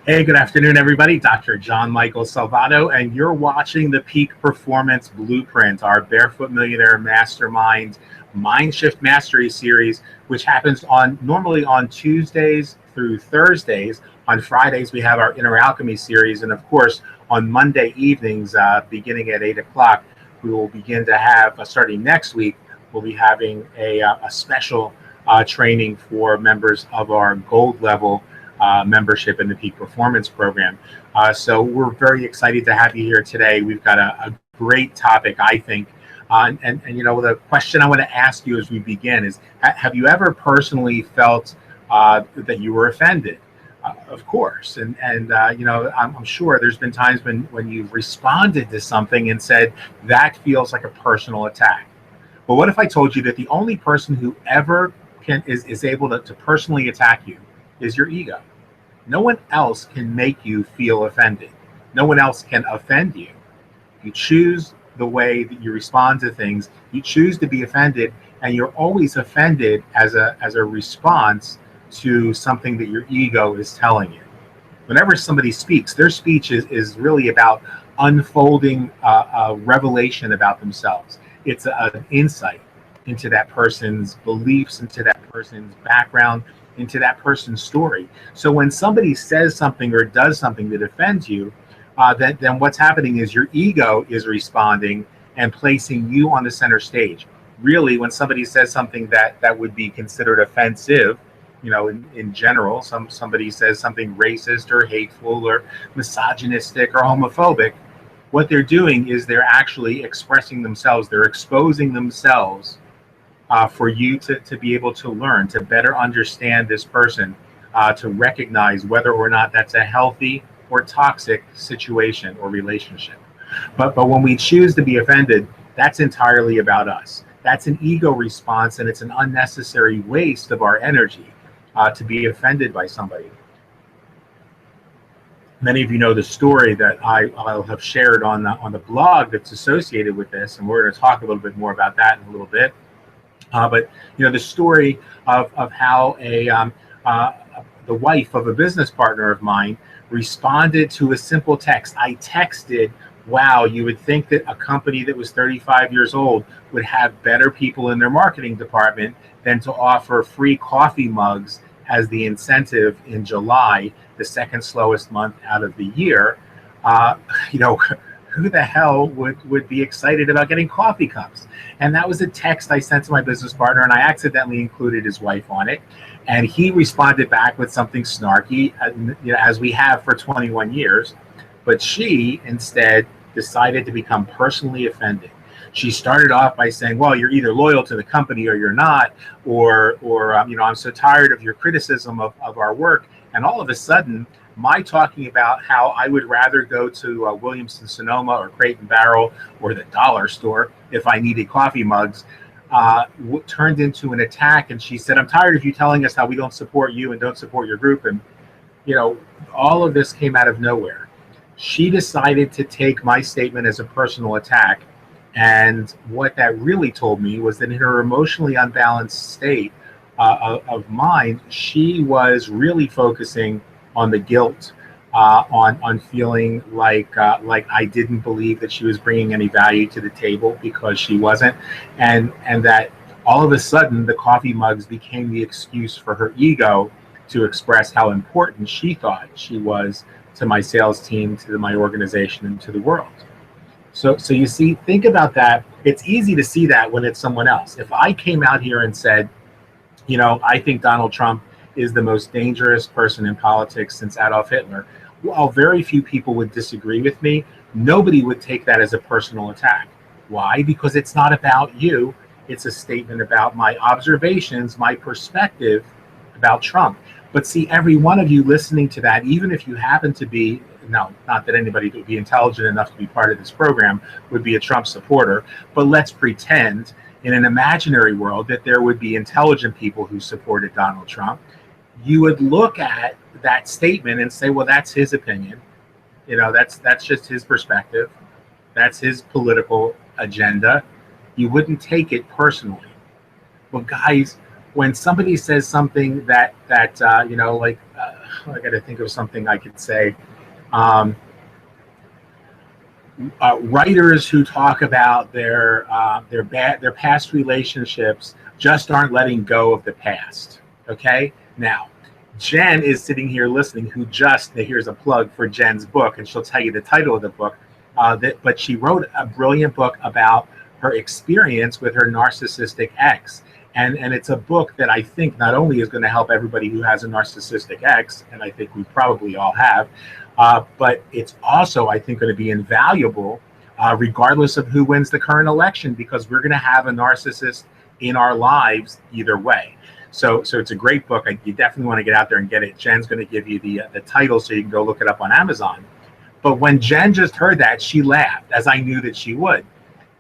Hey, good afternoon, everybody. Dr. John Michael Salvato, and you're watching the Peak Performance Blueprint, our Barefoot Millionaire Mastermind Mind Shift Mastery series, which happens on normally on Tuesdays through Thursdays. On Fridays, we have our Inner Alchemy series, and of course, on Monday evenings, beginning at 8 o'clock, we will begin to have, starting next week, we'll be having a special training for members of our gold level membership in the Peak Performance Program. So we're very excited to have you here today. We've got a great topic, I think. And you know, the question I want to ask you as we begin is, have you ever personally felt that you were offended? Of course. And you know, I'm sure there's been times when you've responded to something and said, that feels like a personal attack. But what if I told you that the only person who ever is able to personally attack you is your ego? No one else can make you feel offended. No one else can offend you. You choose the way that you respond to things. You choose to be offended, and you're always offended as a response to something that your ego is telling you. Whenever somebody speaks, their speech is really about unfolding a revelation about themselves. It's an insight into that person's beliefs, into that person's background, into that person's story. So when somebody says something or does something that offends you, then what's happening is your ego is responding and placing you on the center stage. Really, when somebody says something that would be considered offensive, you know, in general, somebody says something racist or hateful or misogynistic or homophobic, what they're doing is they're actually expressing themselves. They're exposing themselves for you to be able to learn, to better understand this person, to recognize whether or not that's a healthy or toxic situation or relationship. But when we choose to be offended, that's entirely about us. That's an ego response, and it's an unnecessary waste of our energy to be offended by somebody. Many of you know the story that I'll have shared on the blog that's associated with this, and we're going to talk a little bit more about that in a little bit. But you know, the story of how the wife of a business partner of mine responded to a simple text. I texted, "Wow, you would think that a company that was 35 years old would have better people in their marketing department than to offer free coffee mugs as the incentive in July, the second slowest month out of the year." You know, who the hell would be excited about getting coffee cups? And that was a text I sent to my business partner, and I accidentally included his wife on it. And he responded back with something snarky, you know, as we have for 21 years. But she instead decided to become personally offended. She started off by saying, "Well, you're either loyal to the company or you're not, or you know, I'm so tired of your criticism of our work." And all of a sudden, my talking about how I would rather go to Williamson Sonoma or Crate and Barrel or the dollar store if I needed coffee mugs turned into an attack. And she said, "I'm tired of you telling us how we don't support you and don't support your group." And you know, all of this came out of nowhere. She decided to take my statement as a personal attack. And what that really told me was that in her emotionally unbalanced state of mind, she was really focusing on the guilt, on feeling like I didn't believe that she was bringing any value to the table because she wasn't, and that all of a sudden the coffee mugs became the excuse for her ego to express how important she thought she was to my sales team, to my organization, and to the world. So you see, think about that. It's easy to see that when it's someone else. If I came out here and said, you know, I think Donald Trump is the most dangerous person in politics since Adolf Hitler, while very few people would disagree with me, nobody would take that as a personal attack. Why? Because it's not about you. It's a statement about my observations, my perspective about Trump. But see, every one of you listening to that, even if you happen to be, no, not that anybody would be intelligent enough to be part of this program, would be a Trump supporter, but let's pretend in an imaginary world that there would be intelligent people who supported Donald Trump. You would look at that statement and say, well, that's his opinion. You know, that's just his perspective. That's his political agenda. You wouldn't take it personally. Well, guys, when somebody says something that you know, like I got to think of something I could say. Writers who talk about their past relationships just aren't letting go of the past. Okay, now Jen is sitting here listening. Here's a plug for Jen's book, and she'll tell you the title of the book. But she wrote a brilliant book about her experience with her narcissistic ex. And it's a book that I think not only is going to help everybody who has a narcissistic ex, and I think we probably all have, but it's also, I think, going to be invaluable regardless of who wins the current election, because we're going to have a narcissist in our lives either way. So it's a great book. You definitely want to get out there and get it. Jen's going to give you the title so you can go look it up on Amazon. But when Jen just heard that, she laughed, as I knew that she would,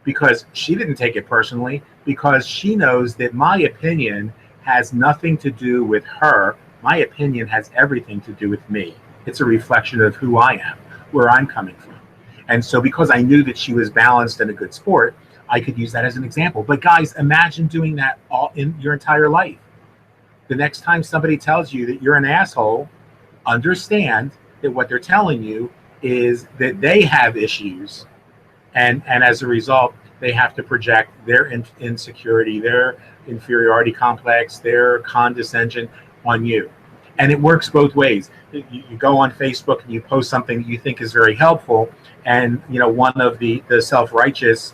because she didn't take it personally, because she knows that my opinion has nothing to do with her. My opinion has everything to do with me. It's a reflection of who I am, where I'm coming from. And so because I knew that she was balanced and a good sport, I could use that as an example. But guys, imagine doing that all in your entire life. The next time somebody tells you that you're an asshole, understand that what they're telling you is that they have issues. And as a result, they have to project their insecurity, their inferiority complex, their condescension on you. And it works both ways. You go on Facebook and you post something that you think is very helpful, and one of the self-righteous,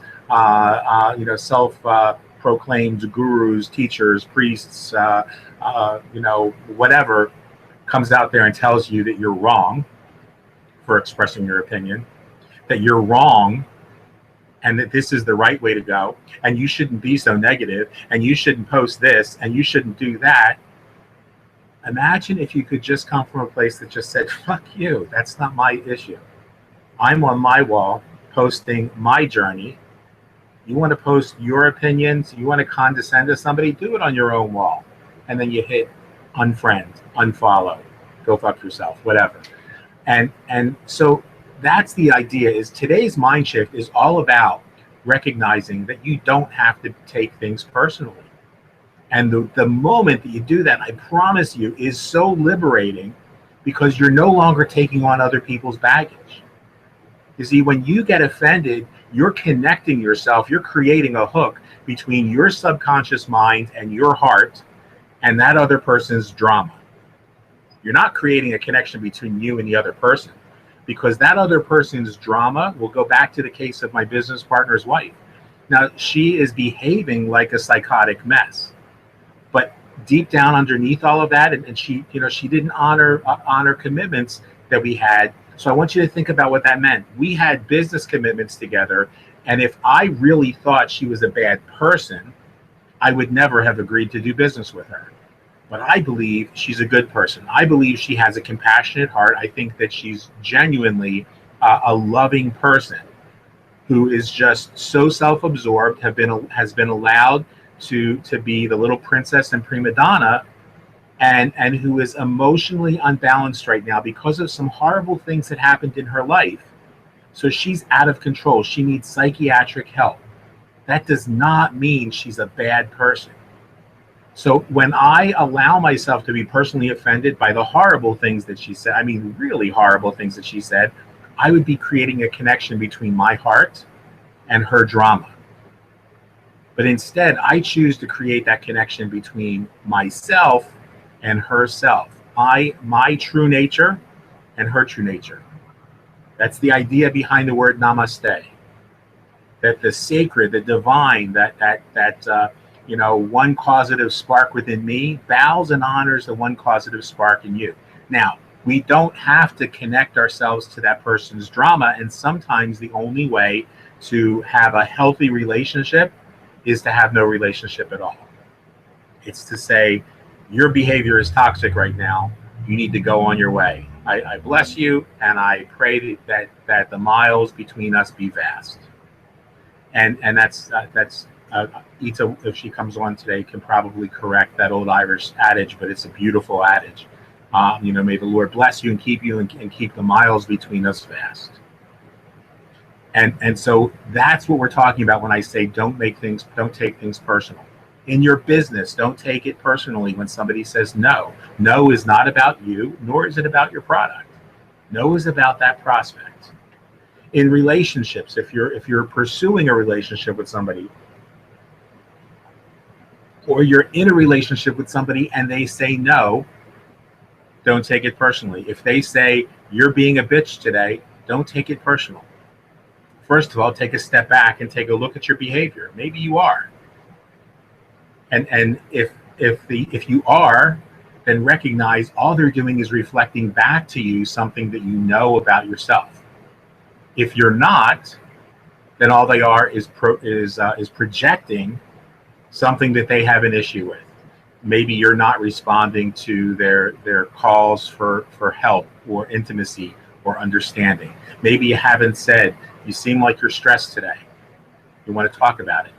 self-proclaimed gurus, teachers, priests, whatever, comes out there and tells you that you're wrong for expressing your opinion, that you're wrong, and that this is the right way to go, and you shouldn't be so negative, and you shouldn't post this, and you shouldn't do that. Imagine if you could just come from a place that just said, fuck you, that's not my issue. I'm on my wall posting my journey. You want to post your opinions, you want to condescend to somebody, do it on your own wall. And then you hit unfriend, unfollow, go fuck yourself, whatever. And so that's the idea. Is today's mind shift is all about recognizing that you don't have to take things personally. And the moment that you do that, I promise you, is so liberating, because you're no longer taking on other people's baggage. You see, when you get offended, you're connecting yourself, you're creating a hook between your subconscious mind and your heart and that other person's drama. You're not creating a connection between you and the other person, because that other person's drama will go back to the case of my business partner's wife. Now, she is behaving like a psychotic mess. But deep down underneath all of that, and she didn't honor commitments that we had. So I want you to think about what that meant. We had business commitments together, and if I really thought she was a bad person, I would never have agreed to do business with her. But I believe she's a good person. I believe she has a compassionate heart. I think that she's genuinely a loving person who is just so self-absorbed, has been allowed to be the little princess and prima donna, and who is emotionally unbalanced right now because of some horrible things that happened in her life. So she's out of control. She needs psychiatric help. That does not mean she's a bad person. So when I allow myself to be personally offended by the horrible things that she said, I mean really horrible things that she said, I would be creating a connection between my heart and her drama. But instead, I choose to create that connection between myself and herself, my true nature and her true nature. That's the idea behind the word namaste. That the sacred, the divine, that one causative spark within me bows and honors the one causative spark in you. Now, we don't have to connect ourselves to that person's drama, and sometimes the only way to have a healthy relationship is to have no relationship at all. It's to say, your behavior is toxic right now. You need to go on your way. I bless you, and I pray that the miles between us be vast. And that's Ita, if she comes on today, can probably correct that old Irish adage, but it's a beautiful adage. May the Lord bless you and keep you, and keep the miles between us vast. And so that's what we're talking about when I say don't take things personal. In your business, don't take it personally when somebody says no. No is not about you, nor is it about your product. No is about that prospect. In relationships, if you're pursuing a relationship with somebody, or you're in a relationship with somebody and they say no, don't take it personally. If they say you're being a bitch today, don't take it personal. First of all, take a step back and take a look at your behavior. Maybe you are. And if you are, then recognize all they're doing is reflecting back to you something that you know about yourself. If you're not, then all they are is projecting something that they have an issue with. Maybe you're not responding to their calls for help or intimacy or understanding. Maybe you haven't said, you seem like you're stressed today. You want to talk about it.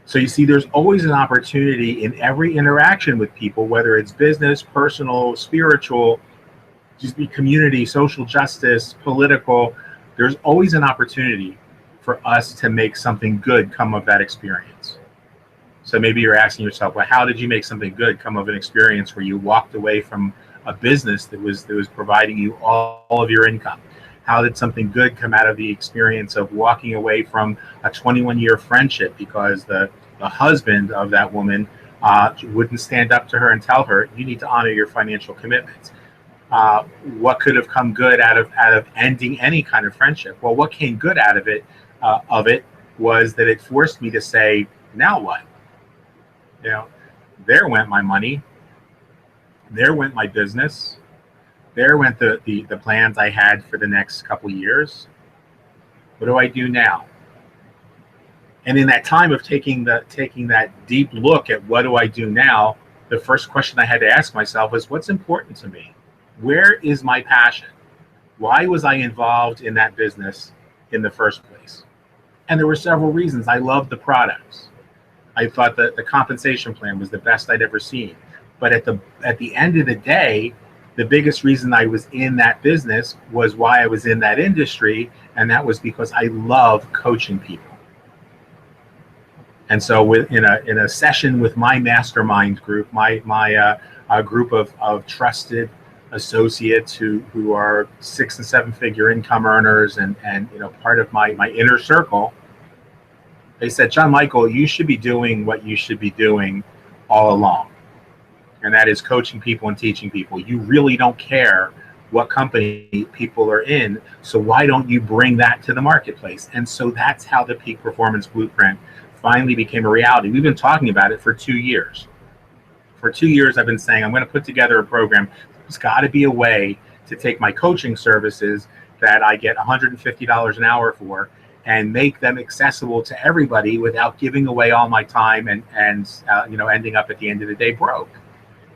So you see, there's always an opportunity in every interaction with people, whether it's business, personal, spiritual, just be community, social justice, political. There's always an opportunity for us to make something good come of that experience. So maybe you're asking yourself, well, how did you make something good come of an experience where you walked away from a business that was providing you all of your income? How did something good come out of the experience of walking away from a 21-year friendship because the husband of that woman wouldn't stand up to her and tell her, you need to honor your financial commitments? What could have come good out of ending any kind of friendship? Well, what came good out of it was that it forced me to say, now what? You know, there went my money. There went my business. There went the plans I had for the next couple years. What do I do now? And in that time of taking that deep look at what do I do now, the first question I had to ask myself was, what's important to me? Where is my passion? Why was I involved in that business in the first place? And there were several reasons. I loved the products. I thought that the compensation plan was the best I'd ever seen. But at the end of the day, the biggest reason I was in that business was why I was in that industry, and that was because I love coaching people. And so in a session with my mastermind group, my group of trusted associates who are 6 and 7 figure income earners and part of my inner circle, they said, John Michael, you should be doing what you should be doing all along. And that is coaching people and teaching people. You really don't care what company people are in, so why don't you bring that to the marketplace? And so that's how the Peak Performance Blueprint finally became a reality. We've been talking about it for 2 years. For 2 years, I've been saying, I'm going to put together a program. There's got to be a way to take my coaching services that I get $150 an hour for and make them accessible to everybody without giving away all my time and ending up at the end of the day broke.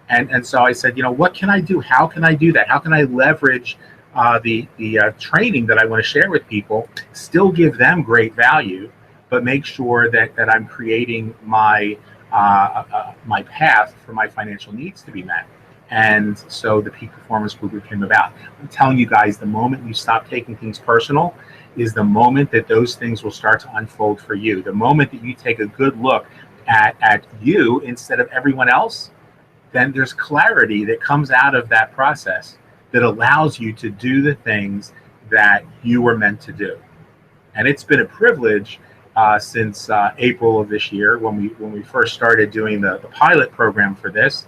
And so I said, what can I do? How can I do that? How can I leverage the training that I want to share with people, still give them great value, but make sure that I'm creating my path for my financial needs to be met. And so the Peak Performance Blueprint came about. I'm telling you guys, the moment you stop taking things personal is the moment that those things will start to unfold for you. The moment that you take a good look at you instead of everyone else, then there's clarity that comes out of that process that allows you to do the things that you were meant to do. And it's been a privilege since April of this year when we first started doing the pilot program for this,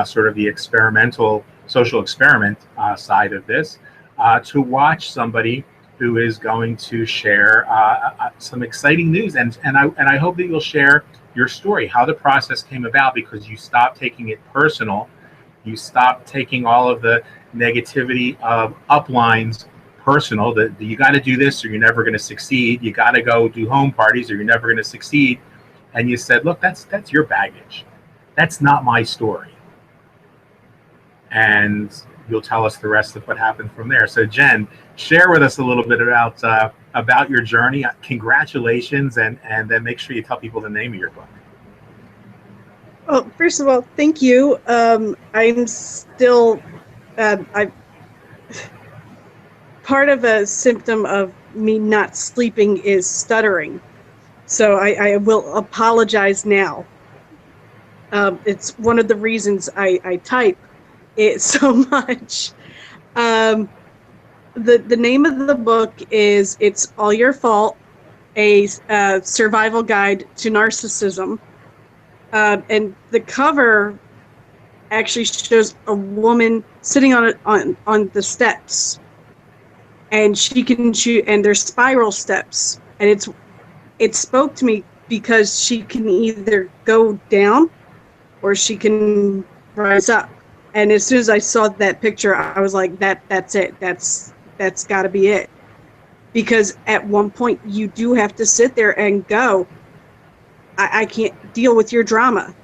sort of the experimental social experiment side of this, to watch somebody who is going to share some exciting news. And I hope that you'll share your story, how the process came about, because you stopped taking it personal. You stopped taking all of the negativity of uplines personal, that you got to do this or you're never going to succeed. You got to go do home parties or you're never going to succeed. And you said, look, that's your baggage. That's not my story. And you'll tell us the rest of what happened from there. So Jen, share with us a little bit about your journey. Congratulations, and then make sure you tell people the name of your book. Well, first of all, thank you. I'm still, part of a symptom of me not sleeping is stuttering. So I will apologize now. It's one of the reasons I type it so much. The name of the book is It's All Your Fault, a survival guide to narcissism. And the cover actually shows a woman sitting on the steps, and she can shoot, and there's spiral steps, and it spoke to me because she can either go down or she can rise up. And as soon as I saw that picture, I was like, that's it. That's got to be it. Because at one point you do have to sit there and go, I can't deal with your drama.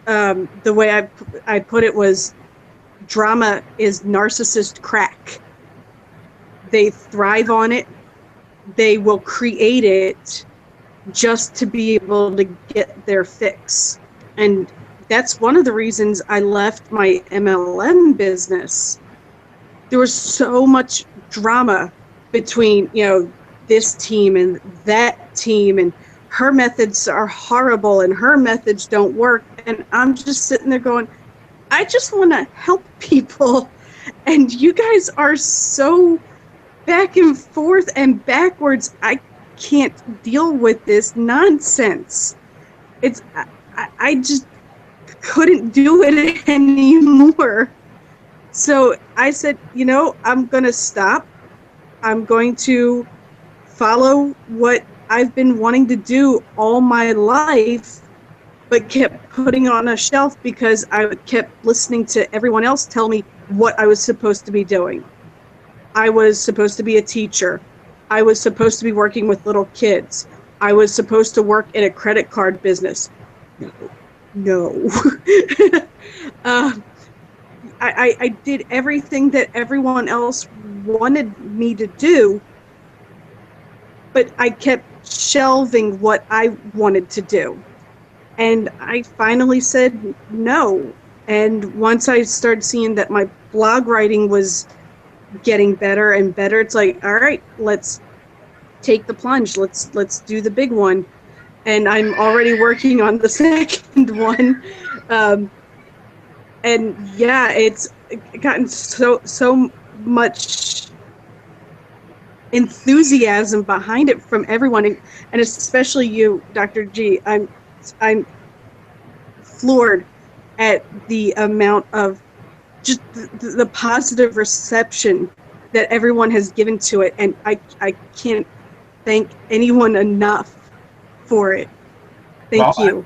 The way I put it was, drama is narcissist crack. They thrive on it. They will create it just to be able to get their fix. And that's one of the reasons I left my MLM business. There was so much drama between, this team and that team, and her methods are horrible and her methods don't work. And I'm just sitting there going, I just want to help people. And you guys are so back and forth and backwards. I can't deal with this nonsense. I just couldn't do it anymore. So I said, I'm going to stop. I'm going to follow what I've been wanting to do all my life, but kept putting on a shelf because I kept listening to everyone else tell me what I was supposed to be doing. I was supposed to be a teacher. I was supposed to be working with little kids. I was supposed to work in a credit card business. No. I did everything that everyone else wanted me to do, but I kept shelving what I wanted to do. And I finally said no. And once I started seeing that my blog writing was getting better and better, it's like, all right, let's take the plunge. Let's do the big one. And I'm already working on the second one. And yeah, it's gotten so much enthusiasm behind it from everyone, and especially you, Dr. G. I'm floored at the amount of just the positive reception that everyone has given to it, and I can't thank anyone enough for it. Thank you.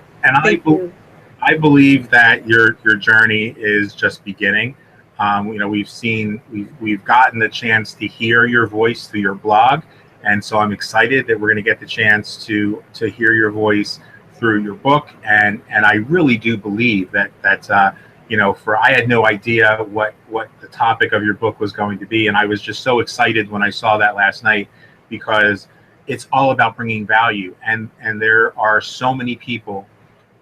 I believe that your journey is just beginning. We've gotten the chance to hear your voice through your blog, and so I'm excited that we're going to get the chance to hear your voice through your book. And I really do believe that I had no idea what the topic of your book was going to be, and I was just so excited when I saw that last night, because it's all about bringing value, and there are so many people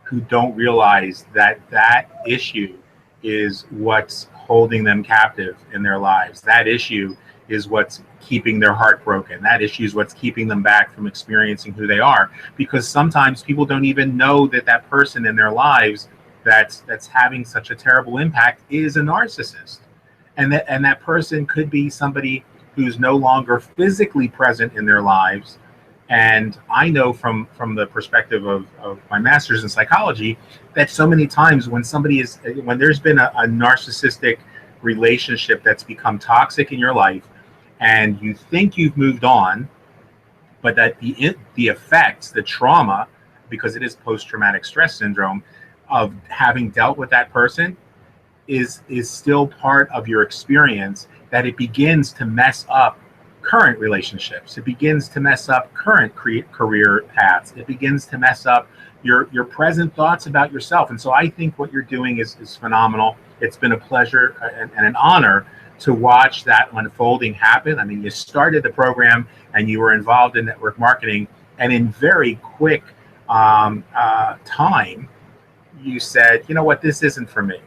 who don't realize that issue is what's holding them captive in their lives. That issue is what's keeping their heart broken. That issue is what's keeping them back from experiencing who they are, because sometimes people don't even know that person in their lives that's having such a terrible impact is a narcissist, and that person could be somebody who's no longer physically present in their lives. And I know from the perspective of my master's in psychology that so many times when there's been a narcissistic relationship that's become toxic in your life, and you think you've moved on, but that the effects, the trauma, because it is post-traumatic stress syndrome, of having dealt with that person is still part of your experience, that it begins to mess up current relationships. It begins to mess up current career paths. It begins to mess up your present thoughts about yourself. And so I think what you're doing is phenomenal. It's been a pleasure and an honor to watch that unfolding happen. I mean, you started the program and you were involved in network marketing, and in very quick time, you said, you know what, this isn't for me.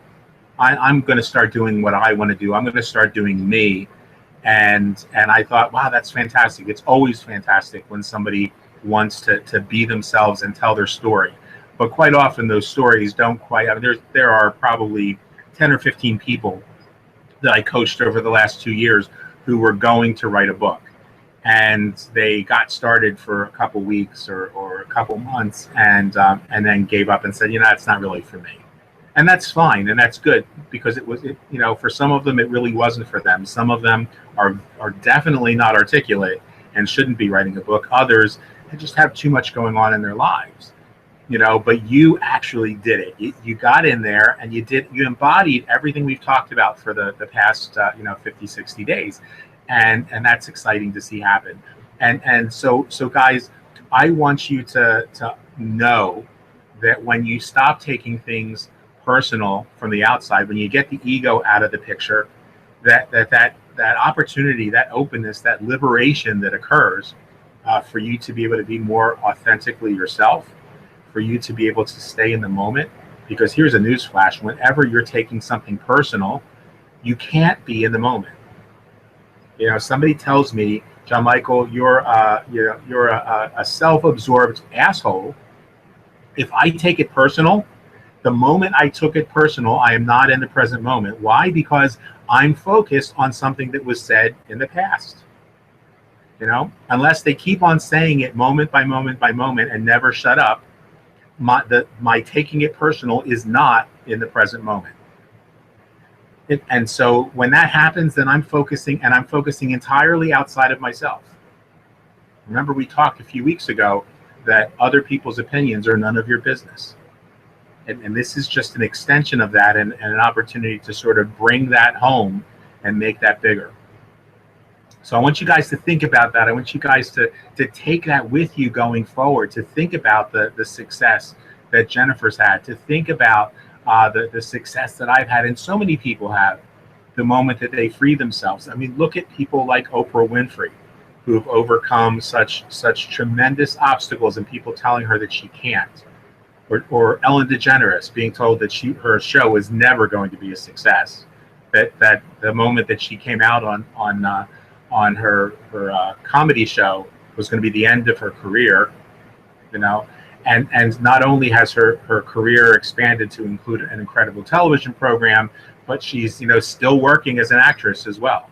I'm going to start doing what I want to do. I'm going to start doing me. And I thought, wow, that's fantastic. It's always fantastic when somebody wants to be themselves and tell their story. But quite often those stories don't quite, I mean, there are probably 10 or 15 people that I coached over the last 2 years who were going to write a book. And they got started for a couple weeks or a couple months and then gave up and said, it's not really for me. And that's fine, and that's good, because for some of them, it really wasn't for them. Some of them are definitely not articulate and shouldn't be writing a book. Others just have too much going on in their lives, but you actually did it. You got in there and you embodied everything we've talked about for the past, 50, 60 days. And that's exciting to see happen. And so guys, I want you to know that when you stop taking things personal from the outside, when you get the ego out of the picture, that opportunity, that openness, that liberation that occurs for you to be able to be more authentically yourself, for you to be able to stay in the moment. Because here's a news flash: whenever you're taking something personal, you can't be in the moment. Somebody tells me, John Michael, you're a self-absorbed asshole. If I take it personal, the moment I took it personal, I am not in the present moment. Why? Because I'm focused on something that was said in the past. Unless they keep on saying it moment by moment by moment and never shut up, my taking it personal is not in the present moment. And so when that happens, then I'm focusing entirely outside of myself. Remember, we talked a few weeks ago that other people's opinions are none of your business. And this is just an extension of that, and an opportunity to sort of bring that home and make that bigger. So I want you guys to think about that. I want you guys to take that with you going forward, to think about the success that Jennifer's had, to think about the success that I've had, and so many people have, the moment that they free themselves. I mean, look at people like Oprah Winfrey, who have overcome such tremendous obstacles and people telling her that she can't. Or Ellen DeGeneres being told that her show was never going to be a success. That the moment that she came out on her comedy show was going to be the end of her career, And not only has her career expanded to include an incredible television program, but she's still working as an actress as well,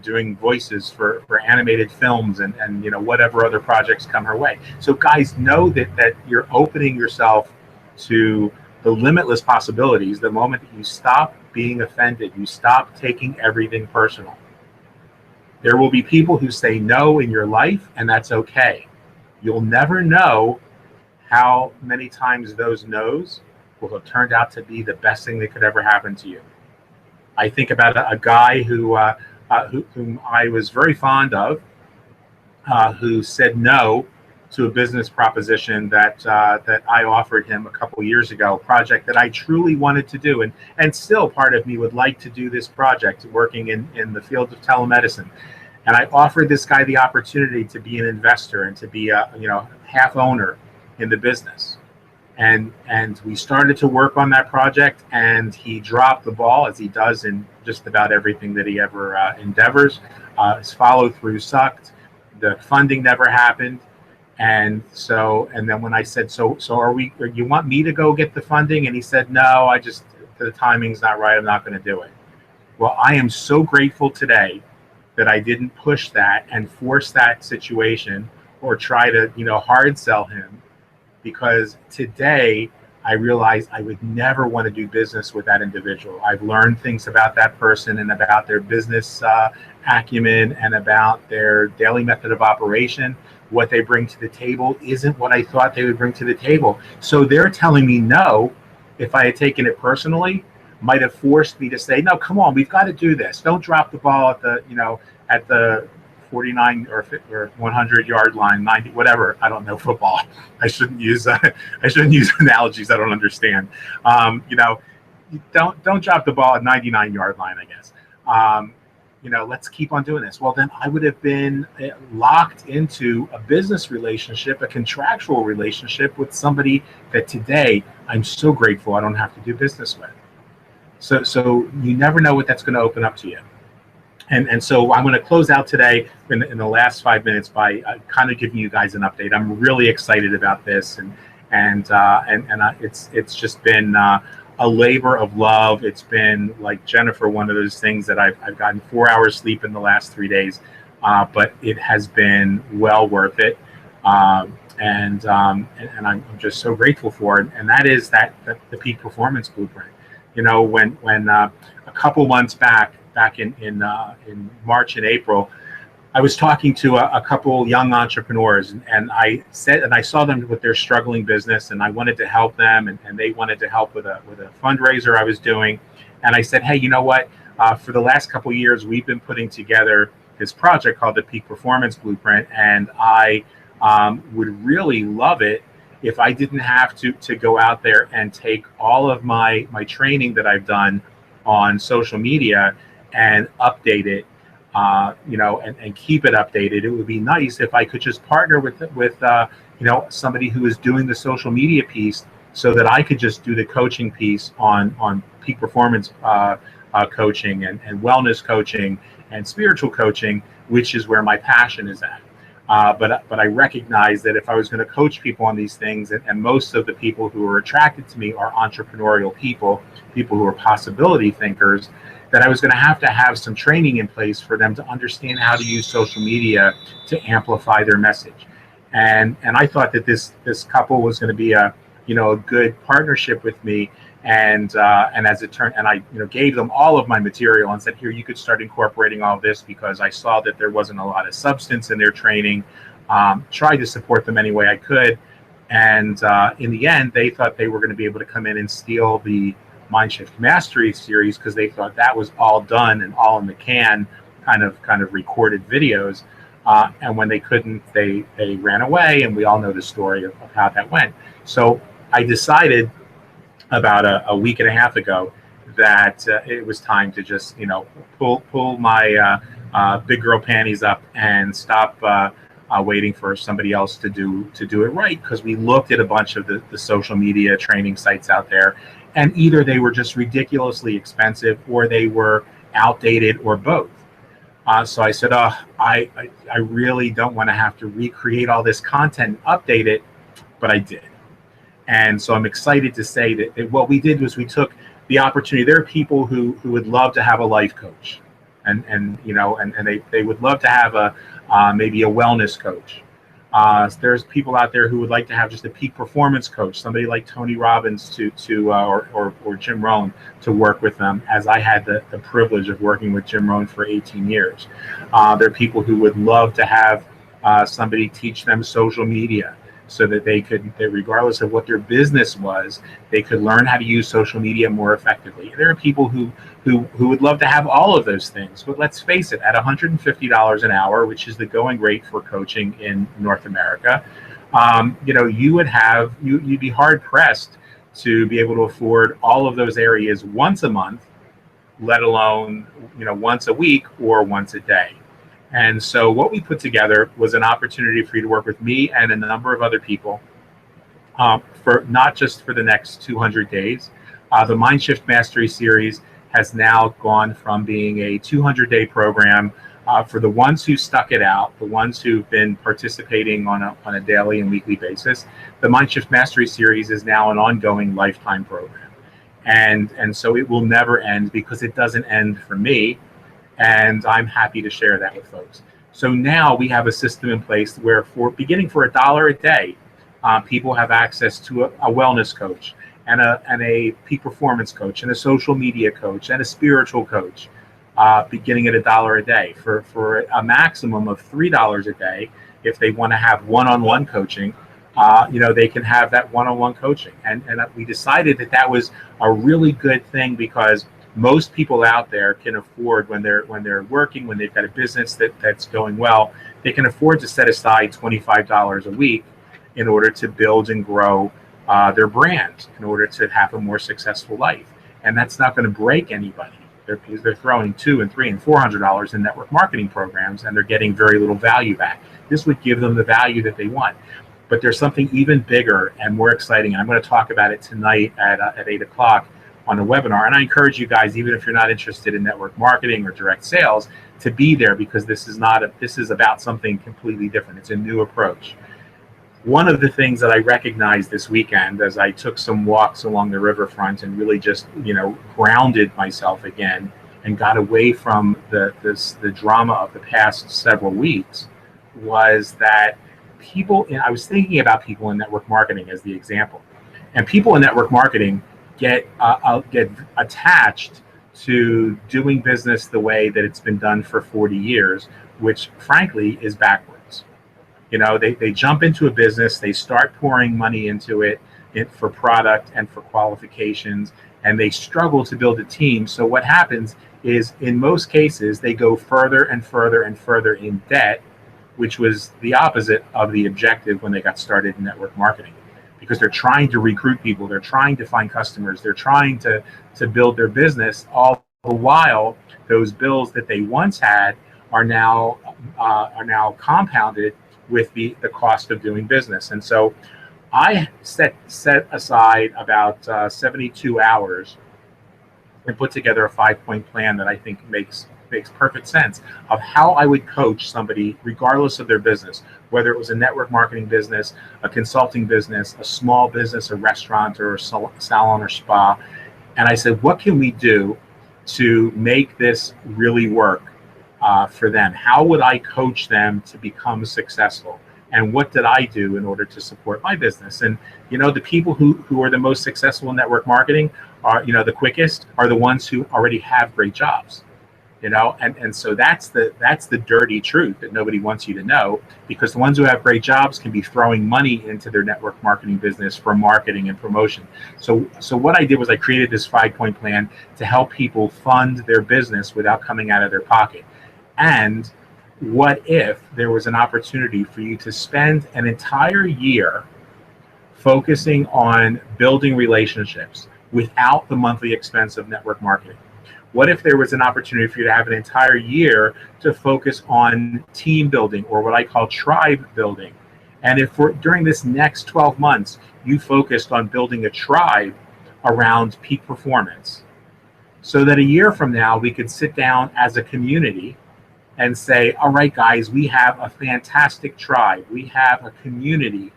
doing voices for animated films and whatever other projects come her way. So guys, know that you're opening yourself to the limitless possibilities the moment that you stop being offended, you stop taking everything personal. There will be people who say no in your life, and that's okay. You'll never know how many times those no's will have turned out to be the best thing that could ever happen to you. I think about a guy whom I was very fond of, who said no to a business proposition that I offered him a couple years ago, a project that I truly wanted to do, and still part of me would like to do this project, working in the field of telemedicine. And I offered this guy the opportunity to be an investor and to be a half owner in the business. And we started to work on that project, and he dropped the ball, as he does in just about everything that he ever endeavors. His follow through sucked. The funding never happened. And then when I said, so you want me to go get the funding? And he said, no, the timing's not right. I'm not going to do it. Well, I am so grateful today that I didn't push that and force that situation or try to, hard sell him, because today I realized I would never want to do business with that individual. I've learned things about that person and about their business acumen and about their daily method of operation. What they bring to the table isn't what I thought they would bring to the table. So they're telling me no, if I had taken it personally, might have forced me to say, no, come on, we've got to do this. Don't drop the ball at the 49 or 100 yard line, 90, whatever. I don't know football. I shouldn't use analogies I don't understand. Don't drop the ball at 99 yard line, I guess. Let's keep on doing this. Well, then I would have been locked into a business relationship, a contractual relationship with somebody that today I'm so grateful I don't have to do business with. So you never know what that's going to open up to you. And so I'm going to close out today in the last 5 minutes by kind of giving you guys an update. I'm really excited about this, and it's just been a labor of love. It's been, like Jennifer, one of those things that I've gotten 4 hours sleep in the last 3 days, but it has been well worth it. And I'm just so grateful for it. And that is that the Peak Performance Blueprint. You know, when a couple months back in March and April, I was talking to a couple young entrepreneurs, and I saw them with their struggling business, and I wanted to help them, and they wanted to help with a fundraiser I was doing. And I said, hey, you know what? For the last couple of years, we've been putting together this project called the Peak Performance Blueprint, and I would really love it if I didn't have to go out there and take all of my training that I've done on social media and update it, and keep it updated. It would be nice if I could just partner with somebody who is doing the social media piece, so that I could just do the coaching piece on peak performance coaching and wellness coaching and spiritual coaching, which is where my passion is at. But I recognize that if I was going to coach people on these things, and most of the people who are attracted to me are entrepreneurial people who are possibility thinkers, that I was going to have some training in place for them to understand how to use social media to amplify their message. And I thought that this couple was going to be a good partnership with me. And as it turned, and I gave them all of my material and said, here, you could start incorporating all of this, because I saw that there wasn't a lot of substance in their training. Tried to support them any way I could. And in the end, they thought they were going to be able to come in and steal the Mindshift Mastery series, because they thought that was all done and all in the can, kind of recorded videos. And when they couldn't, they ran away, and we all know the story of how that went. So I decided about a week and a half ago that it was time to just pull my big girl panties up and stop waiting for somebody else to do it right, because we looked at a bunch of the social media training sites out there, and either they were just ridiculously expensive, or they were outdated, or both. So I said, I really don't want to have to recreate all this content, update it, but I did. And so I'm excited to say that what we did was we took the opportunity. There are people who would love to have a life coach, and they would love to have maybe a wellness coach. There's people out there who would like to have just a peak performance coach, somebody like Tony Robbins or Jim Rohn to work with them, as I had the privilege of working with Jim Rohn for 18 years. There are people who would love to have somebody teach them social media, so that they could, regardless of what their business was, they could learn how to use social media more effectively. There are people who would love to have all of those things. But let's face it, at $150 an hour, which is the going rate for coaching in North America, you'd be hard pressed to be able to afford all of those areas once a month, let alone once a week or once a day. And so what we put together was an opportunity for you to work with me and a number of other people for not just for the next 200 days. The Mindshift Mastery series has now gone from being a 200-day program for the ones who stuck it out, the ones who've been participating on a daily and weekly basis. The Mindshift Mastery series is now an ongoing lifetime program. And so it will never end, because it doesn't end for me. And I'm happy to share that with folks. So now we have a system in place where, beginning for $1 a day, people have access to a wellness coach, and a peak performance coach, and a social media coach, and a spiritual coach, beginning at $1 a day. For a maximum of $3 a day, if they want to have one-on-one coaching, they can have that one-on-one coaching. And we decided that was a really good thing, because most people out there can afford, when they're working, when they've got a business that's going well, they can afford to set aside $25 a week in order to build and grow their brand, in order to have a more successful life. And that's not going to break anybody. They're throwing $200 and $300 and $400 in network marketing programs, and they're getting very little value back. This would give them the value that they want. But there's something even bigger and more exciting. I'm going to talk about it tonight at 8 o'clock on the webinar. And I encourage you guys, even if you're not interested in network marketing or direct sales, to be there, because this is about something completely different. It's a new approach. One of the things that I recognized this weekend as I took some walks along the riverfront and really just, grounded myself again and got away from the drama of the past several weeks, was that I was thinking about people in network marketing as the example. And people in network marketing get attached to doing business the way that it's been done for 40 years, which frankly is backwards. They jump into a business, they start pouring money into it for product and for qualifications, and they struggle to build a team. So what happens is, in most cases, they go further and further and further in debt, which was the opposite of the objective when they got started in network marketing, because they're trying to recruit people, they're trying to find customers, they're trying to build their business, all the while those bills that they once had are now compounded with the cost of doing business. And so I set aside about 72 hours and put together a 5-point plan that I think makes perfect sense of how I would coach somebody regardless of their business, whether it was a network marketing business, a consulting business, a small business, a restaurant, or a salon or spa. And I said, what can we do to make this really work for them? How would I coach them to become successful? And what did I do in order to support my business? And the people who are the most successful in network marketing are, the quickest, are the ones who already have great jobs. And so that's the dirty truth that nobody wants you to know, because the ones who have great jobs can be throwing money into their network marketing business for marketing and promotion. So what I did was I created this 5-point plan to help people fund their business without coming out of their pocket. And what if there was an opportunity for you to spend an entire year focusing on building relationships without the monthly expense of network marketing? What if there was an opportunity for you to have an entire year to focus on team building, or what I call tribe building? And if during this next 12 months, you focused on building a tribe around peak performance, so that a year from now, we could sit down as a community and say, all right, guys, we have a fantastic tribe. We have a community.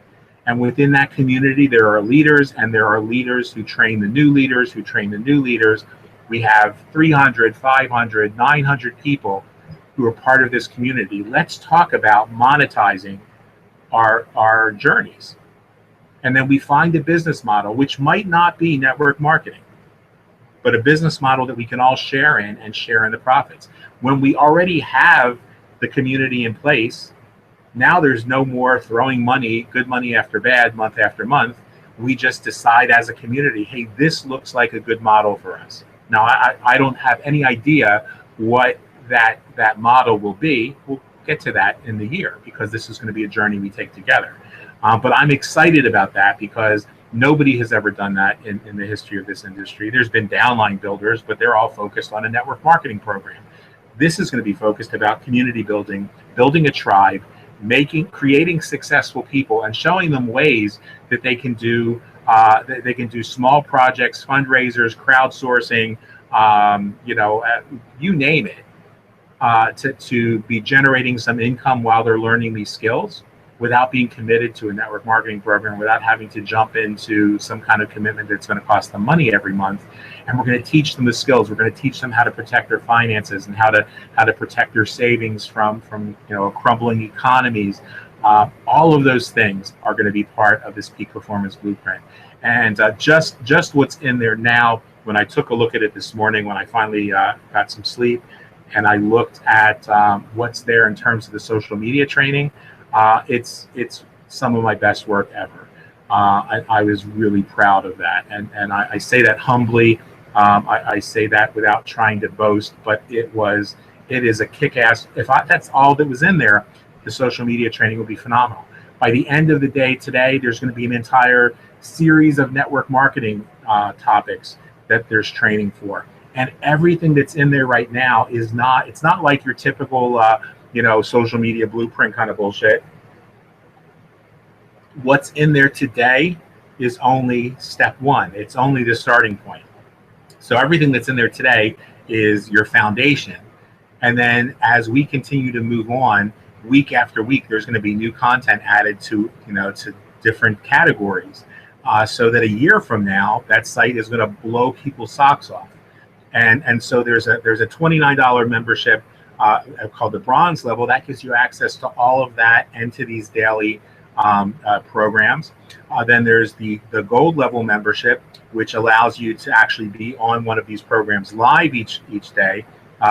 And within that community, there are leaders, and there are leaders who train the new leaders, who train the new leaders. We have 300, 500, 900 people who are part of this community. Let's talk about monetizing our journeys. And then we find a business model, which might not be network marketing, but a business model that we can all share in and share in the profits. When we already have the community in place, now there's no more throwing money, good money after bad, month after month. We just decide as a community, hey, this looks like a good model for us. Now, I don't have any idea what that model will be. We'll get to that in the year, because this is going to be a journey we take together. But I'm excited about that, because nobody has ever done that in the history of this industry. There's been downline builders, but they're all focused on a network marketing program. This is going to be focused about community building, building a tribe, creating successful people, and showing them ways that they can do small projects, fundraisers, crowdsourcing, you name it, to be generating some income while they're learning these skills, without being committed to a network marketing program, without having to jump into some kind of commitment that's going to cost them money every month. And we're going to teach them the skills. We're going to teach them how to protect their finances, and how to protect their savings from crumbling economies. All of those things are going to be part of this peak performance blueprint. And just what's in there now, when I took a look at it this morning, when I finally got some sleep, and I looked at what's there in terms of the social media training, it's some of my best work ever. I was really proud of that, and I say that humbly. I say that without trying to boast, but it is a kick-ass. If that's all that was in there, the social media training will be phenomenal. By the end of the day today, there's going to be an entire series of network marketing topics that there's training for. And everything that's in there right now it's not like your typical, social media blueprint kind of bullshit. What's in there today is only step one. It's only the starting point. So everything that's in there today is your foundation. And then as we continue to move on, week after week, there's going to be new content added to, to different categories, so that a year from now, that site is going to blow people's socks off. And so there's a $29 membership called the bronze level that gives you access to all of that and to these daily programs. Then there's the gold level membership, which allows you to actually be on one of these programs live each day,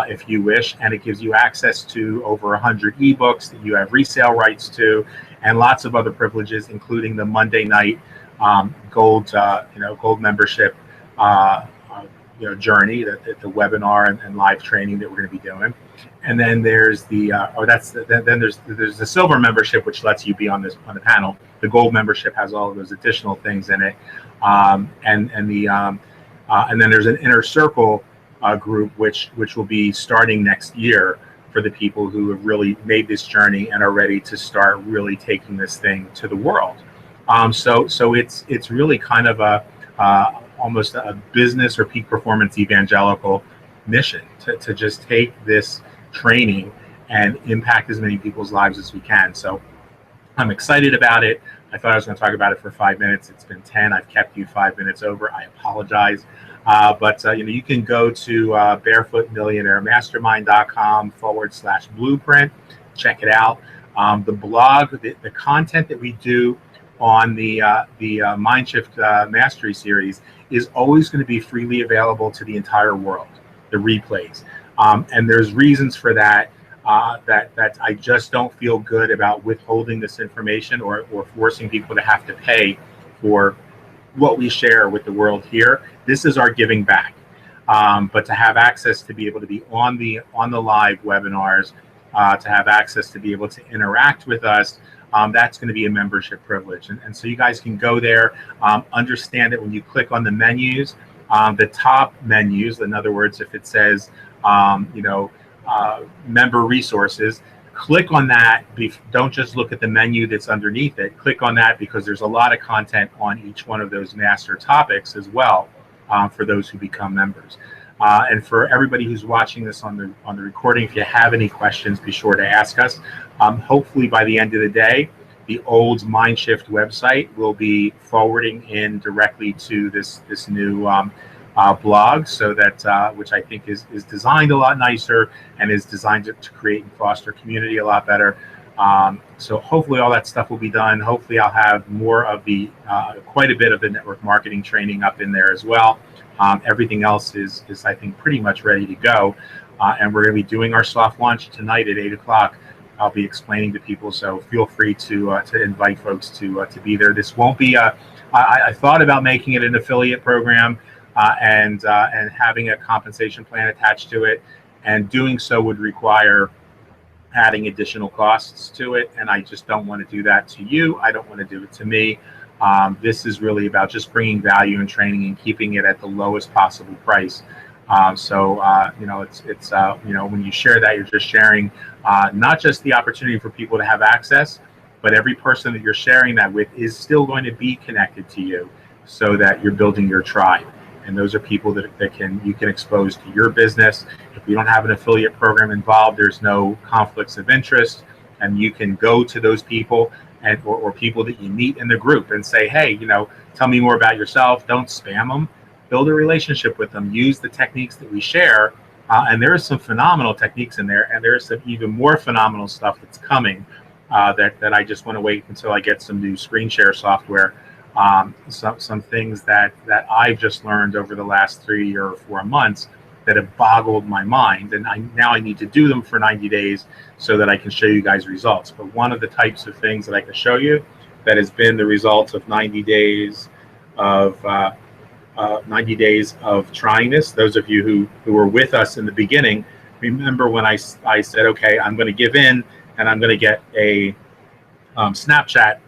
if you wish, and it gives you access to over 100 ebooks that you have resale rights to, and lots of other privileges, including the Monday night gold membership journey, the webinar and live training that we're going to be doing. And then there's there's the silver membership, which lets you be on the panel. The gold membership has all of those additional things in it, and then there's an inner circle group which will be starting next year for the people who have really made this journey and are ready to start really taking this thing to the world. So it's really kind of almost a business or peak performance evangelical mission to just take this training and impact as many people's lives as we can. So I'm excited about it. I thought I was going to talk about it for 5 minutes. It's been 10. I've kept you 5 minutes over. I apologize. But you can go to barefootmillionairemastermind.com/blueprint. Check it out. The blog, the content that we do on the Mindshift Mastery Series is always going to be freely available to the entire world, the replays. And there's reasons for that, that I just don't feel good about withholding this information or forcing people to have to pay for what we share with the world here. This is our giving back. But to have access to be able to be on the live webinars, to have access to be able to interact with us, that's going to be a membership privilege. And so you guys can go there, understand that when you click on the menus, the top menus, in other words, if it says, member resources, click on that. Don't just look at the menu that's underneath it. Click on that because there's a lot of content on each one of those master topics as well, for those who become members. And for everybody who's watching this on the recording, if you have any questions, be sure to ask us. Hopefully by the end of the day, the old Mindshift website will be forwarding in directly to this new blog, so that which I think is designed a lot nicer and is designed to create and foster community a lot better. So hopefully all that stuff will be done. Hopefully I'll have more of the quite a bit of the network marketing training up in there as well. Everything else is I think pretty much ready to go, and we're going to be doing our soft launch tonight at 8 o'clock. I'll be explaining to people, so feel free to invite folks to be there. This won't be I thought about making it an affiliate program and having a compensation plan attached to it, and doing so would require adding additional costs to it, and I just don't want to do that to you. I don't want to do it to me. This is really about just bringing value and training and keeping it at the lowest possible price. It's when you share that, you're just sharing not just the opportunity for people to have access, but every person that you're sharing that with is still going to be connected to you, so that you're building your tribe. And those are people that you can expose to your business. If you don't have an affiliate program involved, there's no conflicts of interest, and you can go to those people or people that you meet in the group and say, hey, tell me more about yourself. Don't spam them. Build a relationship with them. Use the techniques that we share. And there are some phenomenal techniques in there, and there's some even more phenomenal stuff that's coming that I just want to wait until I get some new screen share software. Some things that I've just learned over the last 3 or 4 months that have boggled my mind, and now I need to do them for 90 days so that I can show you guys results. But one of the types of things that I can show you that has been the result of 90 days of trying this. Those of you who were with us in the beginning, remember when I said, okay, I'm going to give in and I'm going to get a Snapchat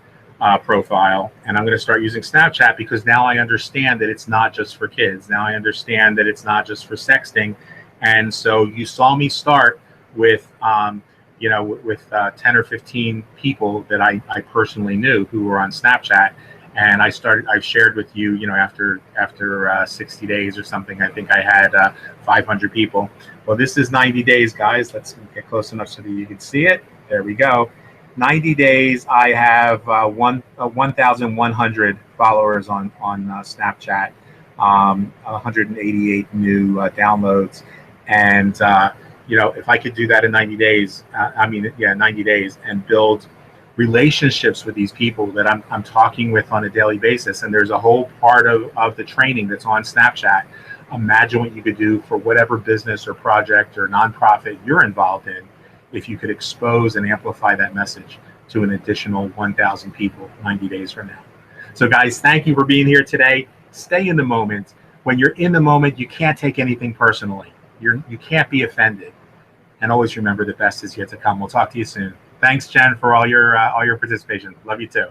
profile, and I'm going to start using Snapchat because now I understand that it's not just for kids. Now I understand that it's not just for sexting. And so you saw me start with 10 or 15 people that I personally knew who were on Snapchat. And I've shared with you, after 60 days or something, I think I had 500 people. Well, this is 90 days, guys. Let's get close enough so that you can see it. There we go. 90 days. I have 1,100 followers on Snapchat, 188 new downloads, and if I could do that in 90 days, 90 days, and build relationships with these people that I'm talking with on a daily basis. And there's a whole part of the training that's on Snapchat. Imagine what you could do for whatever business or project or nonprofit you're involved in if you could expose and amplify that message to an additional 1,000 people 90 days from now. So guys, thank you for being here today. Stay in the moment. When you're in the moment, you can't take anything personally. You can't be offended. And always remember, the best is yet to come. We'll talk to you soon. Thanks, Jen, for all your participation. Love you too.